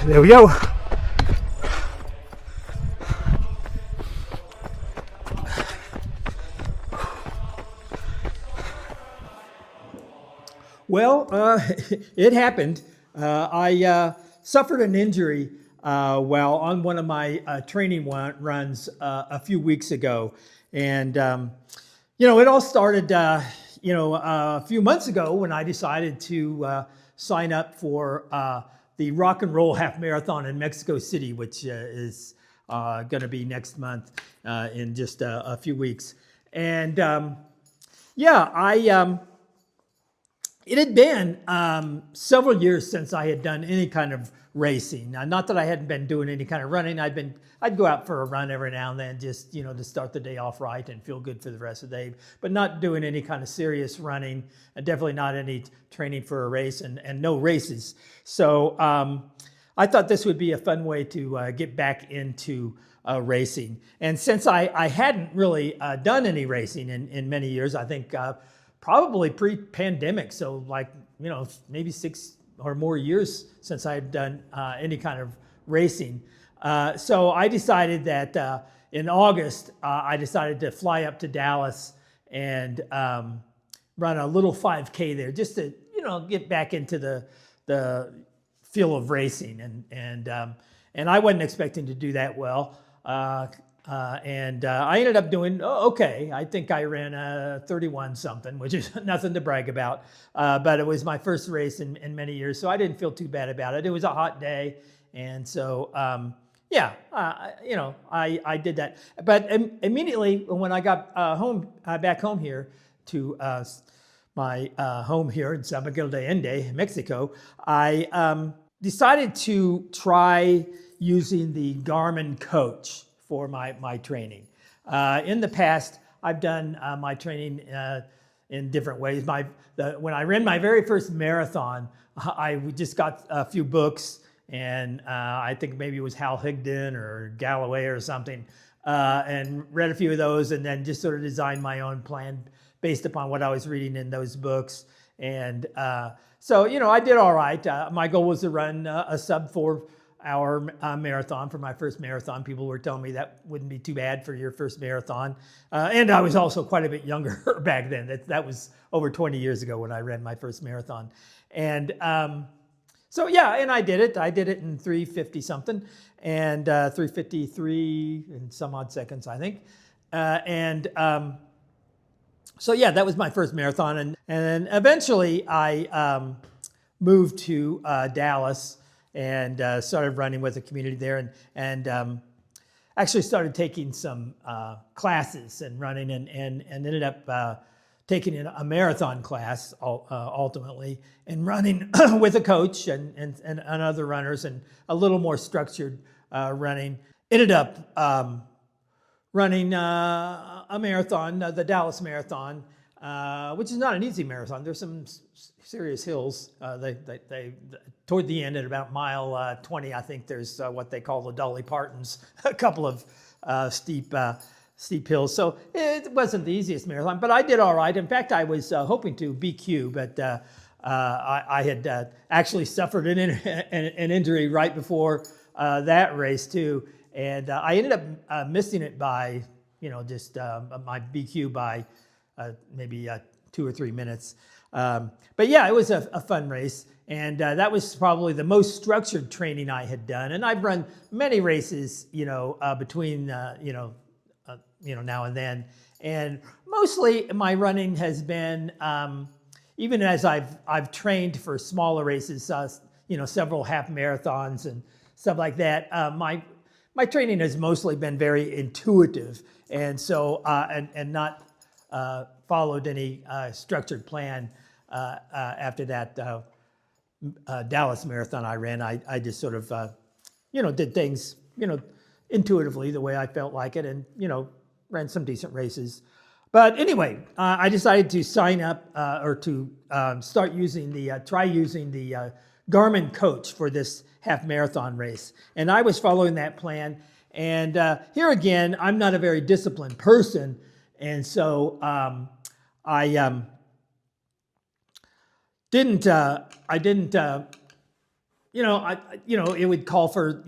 There we go. Well, it happened. I suffered an injury while on one of my training runs a few weeks ago. And, it all started, a few months ago when I decided to sign up for the Rock and Roll Half Marathon in Mexico City, which is going to be next month in just a few weeks. And it had been several years since I had done any kind of racing. Now, not that I hadn't been doing any kind of running. I'd go out for a run every now and then, just to start the day off right and feel good for the rest of the day. But not doing any kind of serious running, and definitely not any training for a race, and no races. So I thought this would be a fun way to get back into racing. And since I hadn't really done any racing in many years, I think probably pre-pandemic, so maybe 6 or more years since I've done any kind of racing. So I decided that in August, I decided to fly up to Dallas and run a little 5K there, just to get back into the feel of racing. And I wasn't expecting to do that well. And I ended up doing okay. I think I ran a 31 something, which is nothing to brag about. But it was my first race in many years, so I didn't feel too bad about it. It was a hot day, and so I did that. But immediately when I got back home here to my home here in San Miguel de Allende, Mexico, I decided to try using the Garmin Coach for my training. In the past, I've done my training in different ways. When I ran my very first marathon, I just got a few books, and I think maybe it was Hal Higdon or Galloway or something, and read a few of those, and then just sort of designed my own plan based upon what I was reading in those books. And so I did all right. My goal was to run a sub 4-hour marathon for my first marathon. People were telling me that wouldn't be too bad for your first marathon. And I was also quite a bit younger back then. That was over 20 years ago when I ran my first marathon. And and I did it. I did it in 350 something and 353 and some odd seconds, I think. That was my first marathon. And then eventually I moved to Dallas and started running with the community there, and actually started taking some classes and running, and ended up taking a marathon class ultimately, and running with a coach and other runners, and a little more structured running. Ended up running a marathon, the Dallas Marathon, which is not an easy marathon. There's some serious hills. They toward the end at about mile 20, I think there's what they call the Dolly Partons, a couple of steep hills. So it wasn't the easiest marathon, but I did all right. In fact, I was hoping to BQ, but I had actually suffered an injury right before that race too, and I ended up missing it by just my BQ by maybe 2 or 3 minutes. But yeah, it was a fun race, and that was probably the most structured training I had done. And I've run many races, between now and then, and mostly my running has been, even as I've trained for smaller races, several half marathons and stuff like that. My training has mostly been very intuitive, and so and not followed any structured plan. After that Dallas Marathon I ran, I just sort of did things intuitively the way I felt like it, and ran some decent races. But anyway, I decided to sign up or to start using try using the Garmin Coach for this half marathon race, and I was following that plan. And here again, I'm not a very disciplined person, and so I didn't it would call for,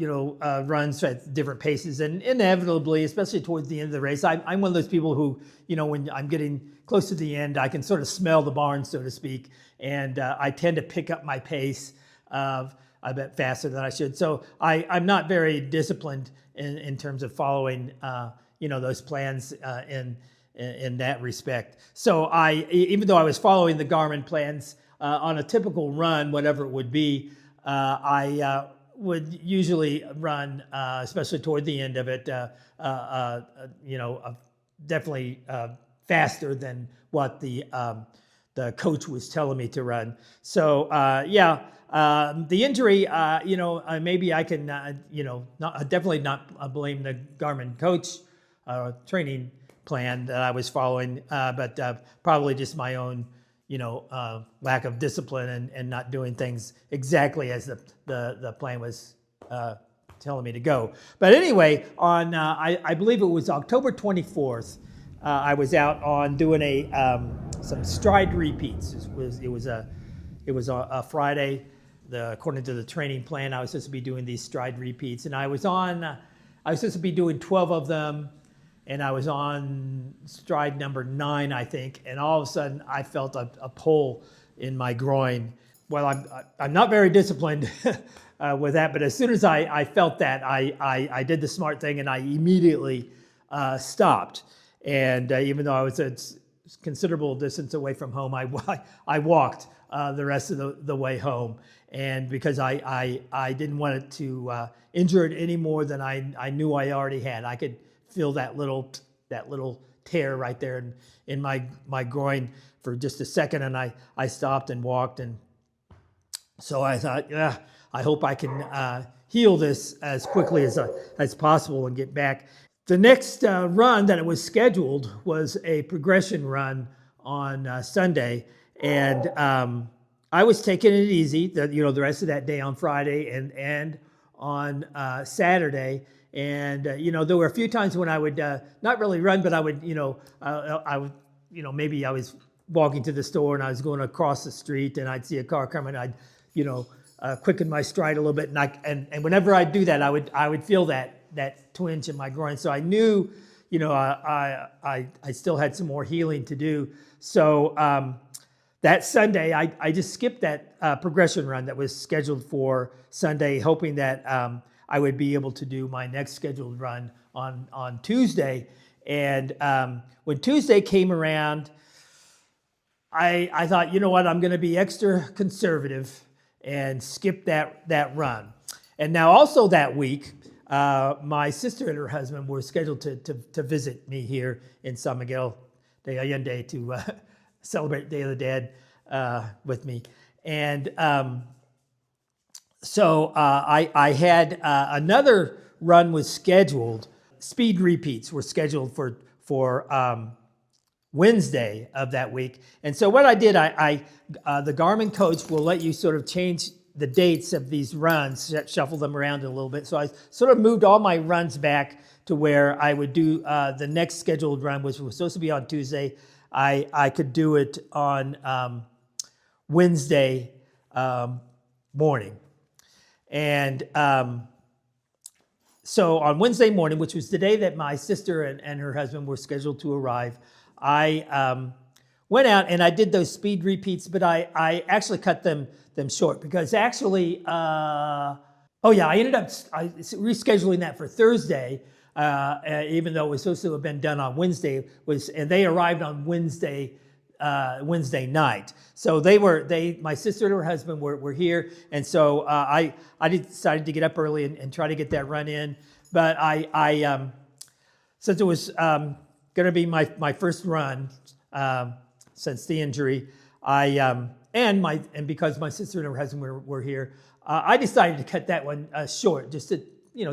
runs at different paces, and inevitably, especially towards the end of the race, I'm one of those people who, when I'm getting close to the end, I can sort of smell the barn, so to speak, and I tend to pick up my pace a bit faster than I should. So I'm not very disciplined in terms of following, those plans in that respect. So even though I was following the Garmin plans on a typical run, whatever it would be, I would usually run, especially toward the end of it, definitely faster than what the coach was telling me to run. So the injury, maybe I can, definitely not blame the Garmin Coach training plan that I was following, but probably just my own lack of discipline and not doing things exactly as the plan was telling me to go. But anyway, on I believe it was October 24th, I was out on doing some stride repeats. It was a Friday. According to the training plan, I was supposed to be doing these stride repeats, and I was supposed to be doing 12 of them. And I was on stride number 9, I think, and all of a sudden I felt a pull in my groin. Well, I'm not very disciplined with that, but as soon as I felt that, I did the smart thing and I immediately stopped. And even though I was a considerable distance away from home, I walked the rest of the way home. And because I didn't want it to injure it any more than I knew I already had. I could feel that little tear right there in my groin for just a second, and I stopped and walked, and so I thought, I hope I can heal this as quickly as possible and get back. The next run that it was scheduled was a progression run on Sunday, and I was taking it easy, the rest of that day on Friday and on Saturday. And, there were a few times when I would not really run, but I would, maybe I was walking to the store and I was going across the street and I'd see a car coming. I'd, quicken my stride a little bit. And whenever I'd do that, I would feel that twinge in my groin. So I knew, I still had some more healing to do. So that Sunday, I just skipped that progression run that was scheduled for Sunday, hoping that I would be able to do my next scheduled run on Tuesday. And when Tuesday came around, I thought, you know what, I'm going to be extra conservative and skip that run. And now also that week, my sister and her husband were scheduled to visit me here in San Miguel de Allende to celebrate Day of the Dead with me. And so I had another run was scheduled. Speed repeats were scheduled for Wednesday of that week. And so what I did, the Garmin Coach will let you sort of change the dates of these runs, shuffle them around a little bit. So I sort of moved all my runs back to where I would do the next scheduled run, which was supposed to be on Tuesday. I could do it on Wednesday morning. And so on Wednesday morning, which was the day that my sister and her husband were scheduled to arrive, I went out and I did those speed repeats, but I actually cut them short because actually, I ended up rescheduling that for Thursday, even though it was supposed to have been done on Wednesday, and they arrived on Wednesday night. So my sister and her husband were here, and so I decided to get up early and try to get that run in. But I since it was going to be my first run since the injury, and because my sister and her husband were here, I decided to cut that one short, just to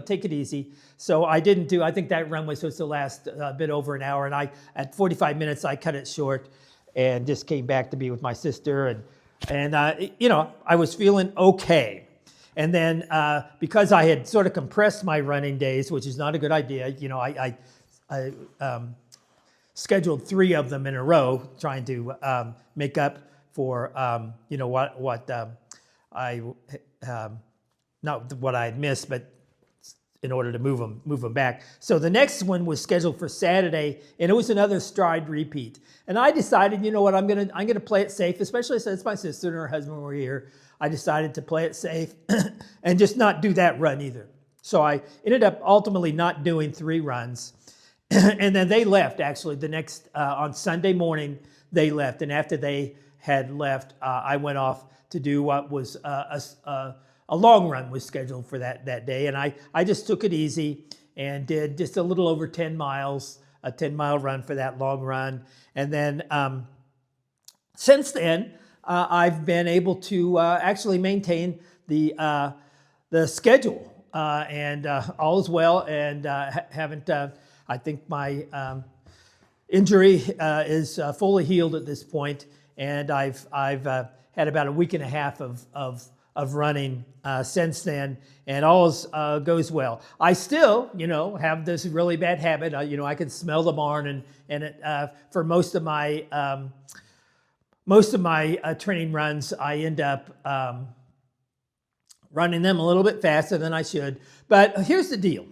take it easy. So I didn't do. I think that run was supposed to last a bit over an hour, and at 45 minutes I cut it short, and just came back to be with my sister, and I was feeling okay. And then because I had sort of compressed my running days, which is not a good idea, I scheduled 3 of them in a row, trying to make up for what I not what I had missed, but in order to move them back. So the next one was scheduled for Saturday, and it was another stride repeat. And I decided, you know what, I'm gonna play it safe, especially since my sister and her husband were here. I decided to play it safe and just not do that run either. So I ended up ultimately not doing 3 runs. And then they left, actually, the next, on Sunday morning, they left. And after they had left, I went off to do what was a long run was scheduled for that day. And I just took it easy and did just a little over 10 miles, a 10-mile run for that long run. And then since then, I've been able to actually maintain the schedule. And all is well, and haven't. I think my injury is fully healed at this point, and I've had about a week and a half of running since then, and all goes well. I still, have this really bad habit. I can smell the barn, and it, for most of my training runs, I end up running them a little bit faster than I should. But here's the deal.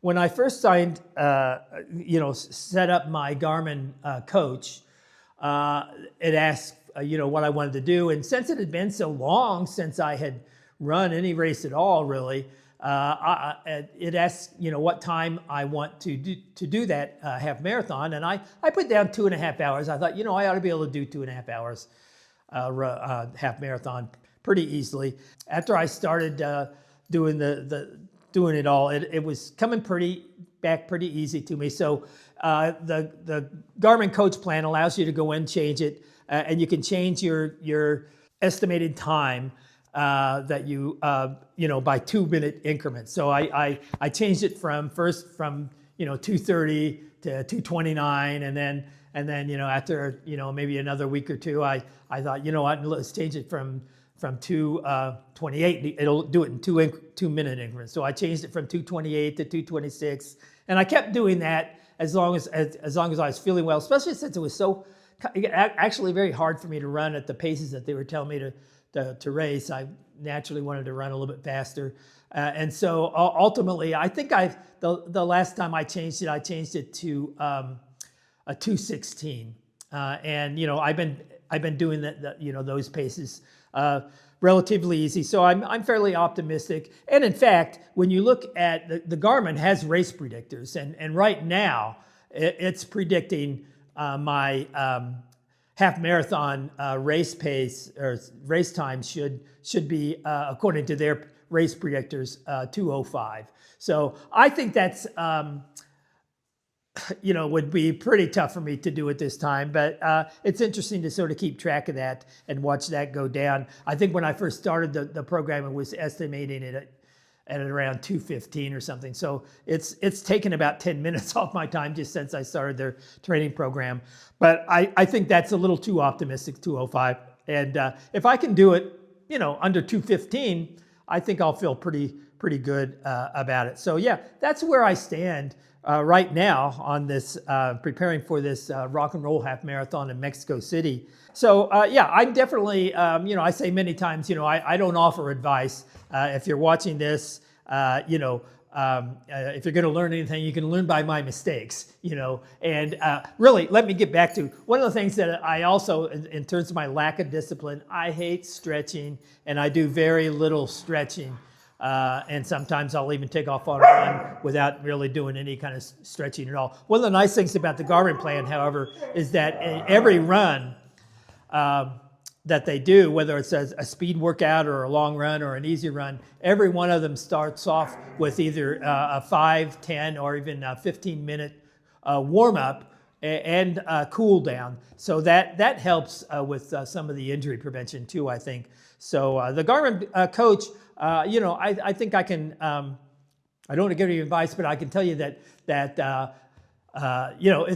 When I first signed, set up my Garmin Coach, it asked, what I wanted to do. And since it had been so long since I had run any race at all, really, it asked, what time I want to do that half marathon. And I put down 2.5 hours. I thought, I ought to be able to do 2.5 hours half marathon pretty easily. After I started doing doing it all, it was coming back pretty easy to me. So the Garmin Coach plan allows you to go in, change it, and you can change your estimated time that you by 2-minute increments. So I changed it from 2:30 to 2:29, and then after maybe another week or two, I thought, what, let's change it from 2:28. It'll do it in 2-minute increments. So I changed it from 2:28 to 2:26, and I kept doing that as long as I was feeling well, especially since it was so actually very hard for me to run at the paces that they were telling me to race. I naturally wanted to run a little bit faster, and so ultimately, I think the last time I changed it to a 2:16, and I've been doing those paces relatively easy. So I'm fairly optimistic. And in fact, when you look at the Garmin has race predictors, and right now it's predicting my half marathon race pace or race time should be according to their race predictors 2:05. So I think that's would be pretty tough for me to do at this time, but it's interesting to sort of keep track of that and watch that go down. I think when I first started the program, it was estimating it at around 2:15 or something. So it's taken about 10 minutes off my time just since I started their training program. But I think that's a little too optimistic, 2:05. And if I can do it, under 2:15, I think I'll feel pretty good about it. So yeah, that's where I stand right now on this, preparing for this rock and roll half marathon in Mexico City. So yeah, I'm definitely, I say many times, I don't offer advice. If you're watching this, if you're going to learn anything, you can learn by my mistakes, and really, let me get back to one of the things that I also, in terms of my lack of discipline, I hate stretching, and I do very little stretching. And sometimes I'll even take off on a run without really doing any kind of stretching at all. One of the nice things about the Garmin plan, however, is that every run that they do, whether it's a speed workout or a long run or an easy run, every one of them starts off with either a 5, 10, or even a 15-minute warm-up and cool down. So that helps with some of the injury prevention too, I think. So the Garmin Coach, I think I can. I don't want to give you advice, but I can tell you that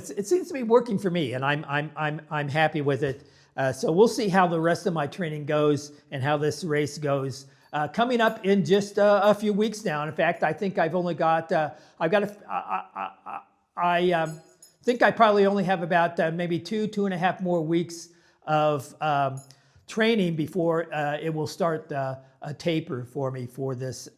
it seems to be working for me, and I'm happy with it. So we'll see how the rest of my training goes and how this race goes. Coming up in just a few weeks now. In fact, I think I've only got. I think I probably only have about maybe 2.5 more weeks of training before it will start a taper for me for this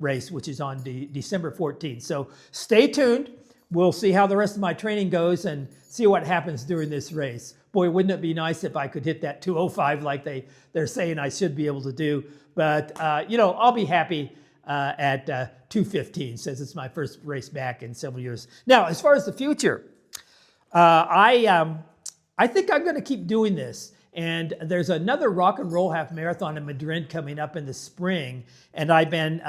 race, which is on December 14th. So stay tuned. We'll see how the rest of my training goes and see what happens during this race. Boy, wouldn't it be nice if I could hit that 2:05 like they're saying I should be able to do. But, I'll be happy at 2:15 since it's my first race back in several years. Now, as far as the future, I think I'm going to keep doing this. And there's another rock and roll half marathon in Madrid coming up in the spring. And I've been,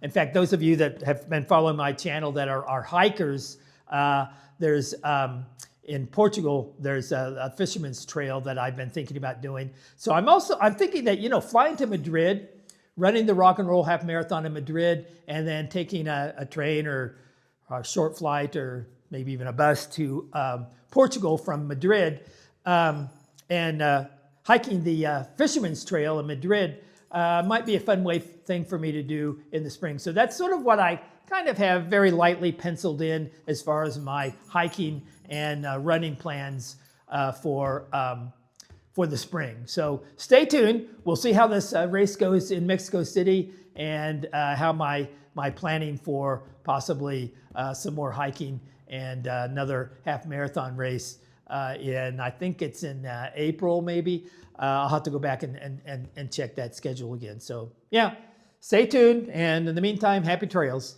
in fact, those of you that have been following my channel that are hikers, there's in Portugal, there's a fisherman's trail that I've been thinking about doing. So I'm thinking that, flying to Madrid, running the rock and roll half marathon in Madrid, and then taking a train or a short flight or maybe even a bus to Portugal from Madrid, and hiking the Fisherman's Trail in Madrid might be a fun thing for me to do in the spring. So that's sort of what I kind of have very lightly penciled in as far as my hiking and running plans for the spring. So stay tuned. We'll see how this race goes in Mexico City and how my planning for possibly some more hiking and another half marathon race and I think it's in April maybe. I'll have to go back and check that schedule again. So yeah, stay tuned. And in the meantime, happy trails.